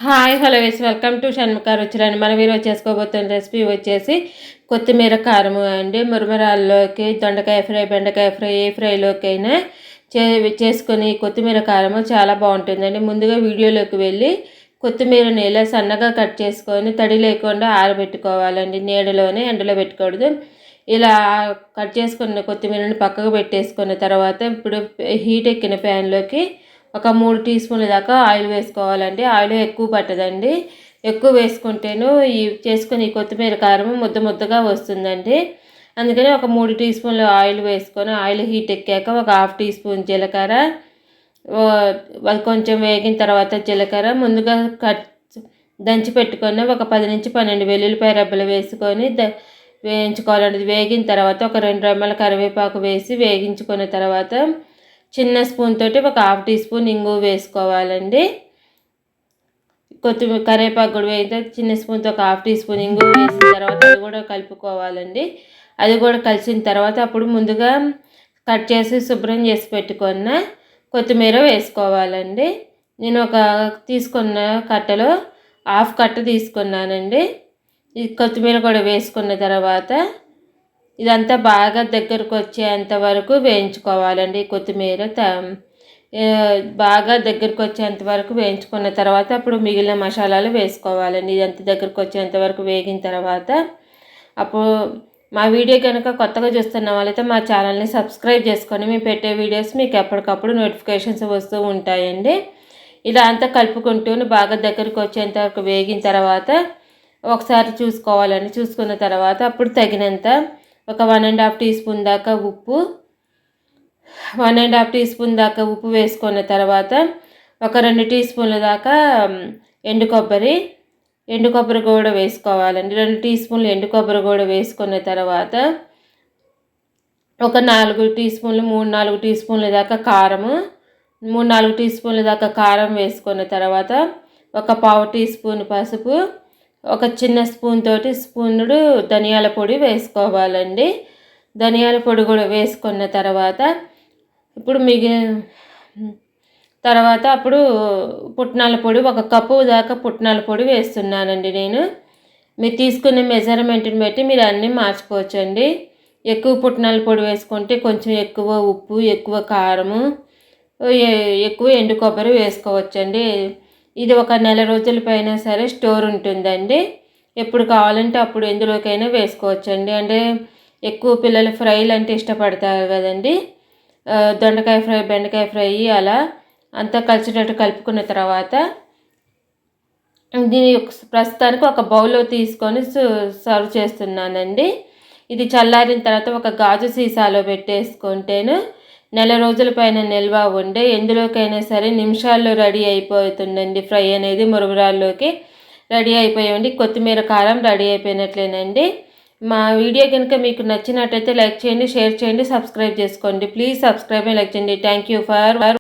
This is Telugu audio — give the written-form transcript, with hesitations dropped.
Hi hello welcome to Shanmukha రుచులని. మనం ఈరోజు చేసుకోబోతున్న రెసిపీ వచ్చేసి కొత్తిమీర కారము అండి. మురమరాల్లోకి, దొండకాయ ఫ్రై, బెండకాయ ఫ్రై, ఏ ఫ్రైలోకైనా చేసుకొని కొత్తిమీర కారము చాలా బాగుంటుందండి. ముందుగా వీడియోలోకి వెళ్ళి కొత్తిమీరని ఇలా సన్నగా కట్ చేసుకొని తడి లేకుండా ఆరబెట్టుకోవాలండి. నీడలోనే, ఎండలో పెట్టకూడదు. ఇలా కట్ చేసుకున్న కొత్తిమీరని పక్కకు పెట్టేసుకున్న తర్వాత ఇప్పుడు హీట్ ఎక్కిన ప్యాన్లోకి ఒక 3 టీ స్పూన్ల దాకా ఆయిల్ వేసుకోవాలండి. ఆయిల్ ఎక్కువ పట్టదండి. ఎక్కువ వేసుకుంటేను చేసుకుని ఈ కొత్తిమీర కారం ముద్దగా వస్తుందండి. అందుకని ఒక 3 టీ స్పూన్లు ఆయిల్ వేసుకొని ఆయిల్ హీట్ ఎక్కాక ఒక హాఫ్ టీ స్పూన్ జీలకర్ర, కొంచెం వేగిన తర్వాత జీలకర్ర ముందుగా దంచి పెట్టుకొని ఒక 10 నుంచి 12 వెల్లుల్లిపాయ రెబ్బలు వేసుకొని వేయించుకోవాలండి. వేగిన తర్వాత ఒక 2 రెమ్మల కరివేపాకు వేసి వేగించుకున్న తర్వాత చిన్న స్పూన్ తోటి ఒక హాఫ్ టీ స్పూన్ ఇంగువ వేసుకోవాలండి. కొత్తిమీర కరివేపాకు కూడా వేస్తే చిన్న స్పూన్తో ఒక హాఫ్ టీ స్పూన్ ఇంగువ వేసిన తర్వాత అది కూడా కలుపుకోవాలండి. అది కూడా కలిసిన తర్వాత అప్పుడు ముందుగా కట్ చేసి శుభ్రం చేసి పెట్టుకున్న కొత్తిమీర వేసుకోవాలండి. నేను తీసుకున్న కట్టలో హాఫ్ కట్ట తీసుకున్నానండి. ఈ కొత్తిమీర కూడా వేసుకున్న తర్వాత ఇదంతా బాగా దగ్గరకు వచ్చేంత వరకు వేయించుకోవాలండి. కొత్తిమీర బాగా దగ్గరకు వచ్చేంత వరకు వేయించుకున్న తర్వాత అప్పుడు మిగిలిన మసాలాలు వేసుకోవాలండి. ఇదంతా దగ్గరకు వచ్చేంత వరకు వేగిన తర్వాత అప్పుడు మా వీడియో కనుక కొత్తగా చూస్తున్న వాళ్ళైతే మా ఛానల్ని సబ్స్క్రైబ్ చేసుకొని మేము పెట్టే వీడియోస్ మీకు ఎప్పటికప్పుడు నోటిఫికేషన్స్ వస్తూ ఉంటాయండి. ఇలా అంతా కలుపుకుంటూ బాగా దగ్గరకు వచ్చేంత వరకు వేగిన తర్వాత ఒకసారి చూసుకోవాలండి. చూసుకున్న తర్వాత అప్పుడు తగినంత ఒక 1.5 టీ స్పూన్ దాకా ఉప్పు, 1.5 టీ స్పూన్ దాకా ఉప్పు వేసుకున్న తర్వాత ఒక 2 టీ స్పూన్ల దాకా ఎండు కొబ్బరి కూడా వేసుకోవాలండి. 2 టీ స్పూన్లు ఎండు కొబ్బరి కూడా వేసుకున్న తర్వాత ఒక 4 టీ స్పూన్లు 3-4 టీ స్పూన్ల దాకా కారము, 3-4 టీ స్పూన్ల దాకా కారం వేసుకున్న తర్వాత ఒక పావు టీ స్పూన్ పసుపు, ఒక చిన్న స్పూన్ తోటి స్పూనుడు ధనియాల పొడి వేసుకోవాలండి. ధనియాల పొడి కూడా వేసుకున్న తర్వాత ఇప్పుడు అప్పుడు పుట్నాల పొడి ఒక కప్పు దాకా పుట్నాల పొడి వేస్తున్నానండి. నేను మీరు తీసుకునే మెజర్మెంట్ని బట్టి మీరు అన్నీ మార్చుకోవచ్చండి. ఎక్కువ పుట్నాల పొడి వేసుకుంటే కొంచెం ఎక్కువ ఉప్పు, ఎక్కువ కారము, ఎక్కువ ఎండు కొబ్బరి వేసుకోవచ్చండి. ఇది ఒక నెల రోజుల పైన సరే స్టోర్ ఉంటుందండి. ఎప్పుడు కావాలంటే అప్పుడు ఎందులోకైనా వేసుకోవచ్చండి. అంటే ఎక్కువ పిల్లలు ఫ్రైలు అంటే ఇష్టపడతారు కదండి. దొండకాయ ఫ్రై, బెండకాయ ఫ్రై అలా అంతా కలిసేటట్టు కలుపుకున్న తర్వాత దీని ప్రస్తుతానికి ఒక బౌల్లో తీసుకొని సర్వ్ చేస్తున్నానండి. ఇది చల్లారిన తర్వాత ఒక గాజు సీసాలో పెట్టేసుకుంటేను నెల రోజుల పైన నిల్వ ఉండే ఎందులోకైనా సరే నిమిషాల్లో రెడీ అయిపోతుందండి. ఫ్రై అనేది మురుగురాల్లోకి రెడీ అయిపోయామండి. కొత్తిమీర కారం రెడీ అయిపోయినట్లేనండి. మా వీడియో కనుక మీకు నచ్చినట్టయితే లైక్ చేయండి, షేర్ చేయండి, సబ్స్క్రైబ్ చేసుకోండి. ప్లీజ్ సబ్స్క్రైబ్ అండ్ లైక్ చేయండి. Thank you for